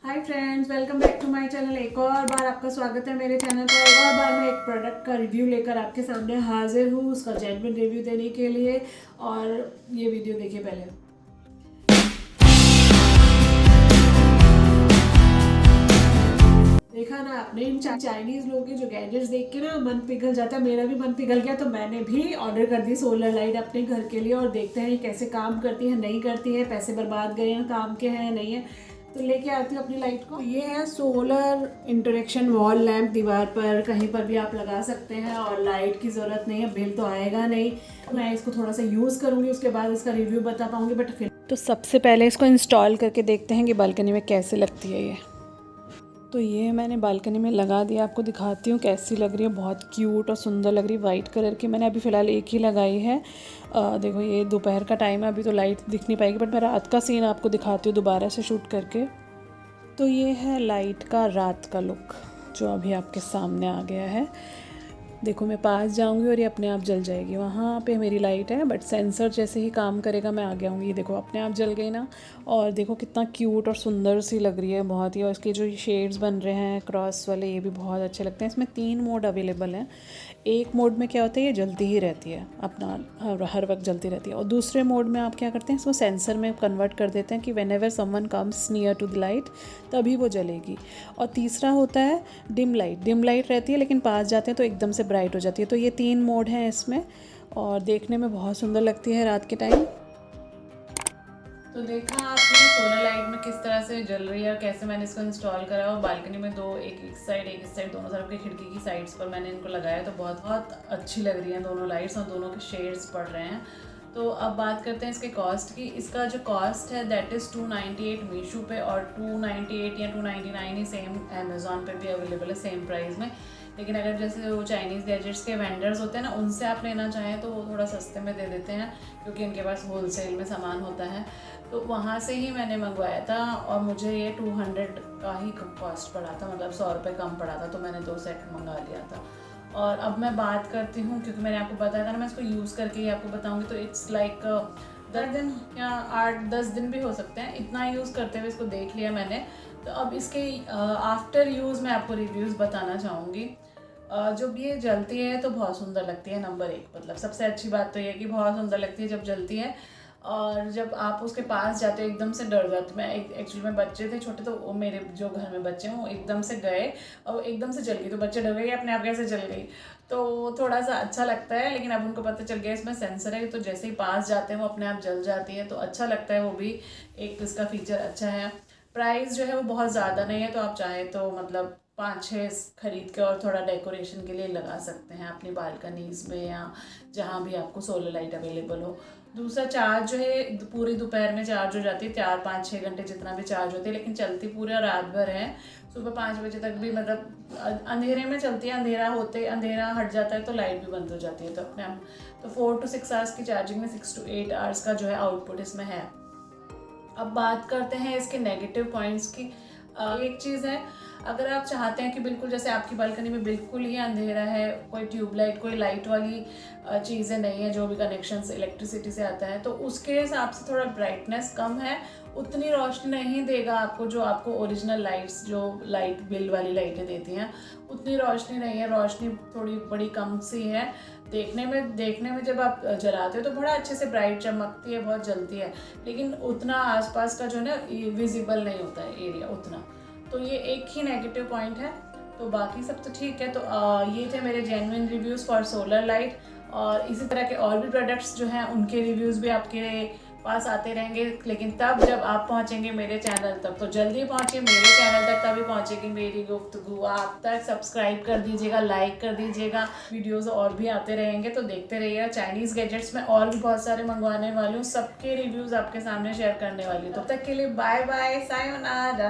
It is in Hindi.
Hi friends, welcome back to my channel. एक और बार आपका स्वागत है मेरे चैनल पर। एक और बार मैं एक प्रोडक्ट का रिव्यू लेकर आपके सामने हाजिर हूँ, उसका जेन्युइन रिव्यू देने के लिए। और ये वीडियो देखिए पहले। देखा ना आपने, इन चाइनीज लोगों के जो गैजेट्स देख के ना मन पिघल जाता है। मेरा भी मन पिघल गया, तो मैंने भी ऑर्डर कर दी सोलर लाइट अपने घर के लिए। और देखते हैं ये कैसे काम करती है, नहीं करती है, पैसे बर्बाद गए हैं, काम के हैं नहीं है। तो लेके आती हूँ अपनी लाइट को। ये है सोलर इंटरेक्शन वॉल लैंप। दीवार पर कहीं पर भी आप लगा सकते हैं और लाइट की ज़रूरत नहीं है, बिल तो आएगा नहीं। मैं इसको थोड़ा सा यूज़ करूँगी, उसके बाद इसका रिव्यू बता पाऊँगी। बट फिर तो सबसे पहले इसको इंस्टॉल करके देखते हैं कि बालकनी में कैसे लगती है ये। तो ये मैंने बालकनी में लगा दिया, आपको दिखाती हूँ कैसी लग रही है। बहुत क्यूट और सुंदर लग रही है, वाइट कलर की। मैंने अभी फ़िलहाल एक ही लगाई है। देखो ये दोपहर का टाइम है, अभी तो लाइट दिख नहीं पाएगी, बट मैं रात का सीन आपको दिखाती हूँ दोबारा से शूट करके। तो ये है लाइट का रात का लुक जो अभी आपके सामने आ गया है। देखो मैं पास जाऊंगी और ये अपने आप जल जाएगी। वहाँ पे मेरी लाइट है, बट सेंसर जैसे ही काम करेगा मैं आगे आऊँगी। ये देखो अपने आप जल गई ना। और देखो कितना क्यूट और सुंदर सी लग रही है बहुत ही। और इसके जो शेड्स बन रहे हैं क्रॉस वाले, ये भी बहुत अच्छे लगते हैं। इसमें 3 मोड अवेलेबल हैं। एक मोड में क्या होता है, ये जलती ही रहती है अपना, हर वक्त जलती रहती है। और दूसरे मोड में आप क्या करते हैं, इसको सेंसर में कन्वर्ट कर देते हैं कि whenever someone comes near to the light तभी वो जलेगी। और तीसरा होता है डिम लाइट। डिम लाइट रहती है, लेकिन पास जाते हैं तो एकदम से ब्राइट हो जाती है। तो ये 3 मोड हैं इसमें, और देखने में बहुत सुंदर लगती है रात के टाइम। तो देखा आपने सोलर लाइट में किस तरह से जल रही है और कैसे मैंने इसको इंस्टॉल करा। और बालकनी में दो, एक इस साइड दोनों तरफ की खिड़की की साइड्स पर मैंने इनको लगाया। तो बहुत बहुत अच्छी लग रही हैं दोनों लाइट्स, और दोनों के शेड्स पड़ रहे हैं। तो अब बात करते हैं इसके कॉस्ट की। इसका जो कॉस्ट है दैट इज़ 298 मीशो पे, और 298 या 299 ही सेम अमेज़ॉन पे भी अवेलेबल है सेम प्राइस में। लेकिन अगर जैसे वो चाइनीज़ गैजेट्स के वेंडर्स होते हैं ना, उनसे आप लेना चाहें तो वो थोड़ा सस्ते में दे देते हैं, क्योंकि उनके पास होलसेल में सामान होता है। तो वहाँ से ही मैंने मंगवाया था, और मुझे ये 200 का ही कॉस्ट पड़ा था, मतलब 100 रुपये कम पड़ा था। तो मैंने 2 सेट मंगा लिया था। और अब मैं बात करती हूँ, क्योंकि मैंने आपको बताया था ना मैं इसको यूज़ करके ही आपको बताऊँगी। तो इट्स लाइक 10 दिन या 8-10 दिन भी हो सकते हैं, इतना यूज़ करते हुए इसको देख लिया मैंने। तो अब इसके आफ्टर यूज़ मैं आपको रिव्यूज़ बताना चाहूँगी। जब ये जलती है तो बहुत सुंदर लगती है, नंबर 1। मतलब सबसे अच्छी बात तो ये है कि बहुत सुंदर लगती है जब जलती है। और जब आप उसके पास जाते हो एकदम से डर जाते। मैं एक्चुअली में बच्चे थे छोटे, तो वो मेरे जो घर में बच्चे हैं वो एकदम से गए और एकदम से जल गई। तो बच्चे डर गए अपने आप कैसे जल गई। तो थोड़ा सा अच्छा लगता है, लेकिन अब उनको पता चल गया इसमें सेंसर है, तो जैसे ही पास जाते हैं वो अपने आप जल जाती है। तो अच्छा लगता है, वो भी एक इसका फीचर अच्छा है। प्राइस जो है वो बहुत ज़्यादा नहीं है, तो आप चाहे तो मतलब 5-6 खरीद के और थोड़ा डेकोरेशन के लिए लगा सकते हैं अपनी बालकनीज़ में, या जहाँ भी आपको सोलर लाइट अवेलेबल हो। दूसरा, चार्ज जो है पूरी दोपहर में चार्ज हो जाती है, 4-5-6 घंटे जितना भी चार्ज होती है, लेकिन चलती पूरा रात भर है। सुबह 5 बजे तक भी, मतलब अंधेरे में चलती है। अंधेरा हट जाता है तो लाइट भी बंद हो जाती है। तो अपने आप तो 4 to 6 आवर्स की चार्जिंग में 6 to 8 आवर्स का जो है आउटपुट इसमें है। अब बात करते हैं इसके नेगेटिव पॉइंट्स की। एक चीज़ है, अगर आप चाहते हैं कि बिल्कुल जैसे आपकी बालकनी में बिल्कुल ही अंधेरा है, कोई ट्यूबलाइट, कोई लाइट वाली चीज़ें नहीं है, जो भी कनेक्शन से इलेक्ट्रिसिटी से आता है, तो उसके हिसाब से थोड़ा ब्राइटनेस कम है। उतनी रोशनी नहीं देगा आपको जो आपको ओरिजिनल लाइट्स, जो लाइट बिल वाली लाइटें देती हैं, उतनी रोशनी नहीं है। रोशनी थोड़ी बड़ी कम सी है। देखने में जब आप जलाते हो तो बड़ा अच्छे से ब्राइट चमकती है, बहुत जलती है, लेकिन उतना आसपास का जो है ना विजिबल नहीं होता है एरिया उतना। तो ये एक ही नेगेटिव पॉइंट है, तो बाकी सब तो ठीक है। तो ये थे मेरे genuine reviews for solar light. और इसी तरह के और भी प्रोडक्ट्स जो हैं उनके रिव्यूज़ भी आपके पास आते रहेंगे, लेकिन तब जब आप पहुंचेंगे मेरे चैनल तक। तो जल्दी पहुंचिए मेरे चैनल तक, तभी पहुंचेगी मेरी गुफ्तगू आप तक। सब्सक्राइब कर दीजिएगा, लाइक कर दीजिएगा। वीडियोस और भी आते रहेंगे, तो देखते रहिएगा। चाइनीज़ गैजेट्स में और भी बहुत सारे मंगवाने वाली हूँ, सबके रिव्यूज़ आपके सामने शेयर करने वाली हूँ। तब तक के लिए बाय बाय, सायोनारा।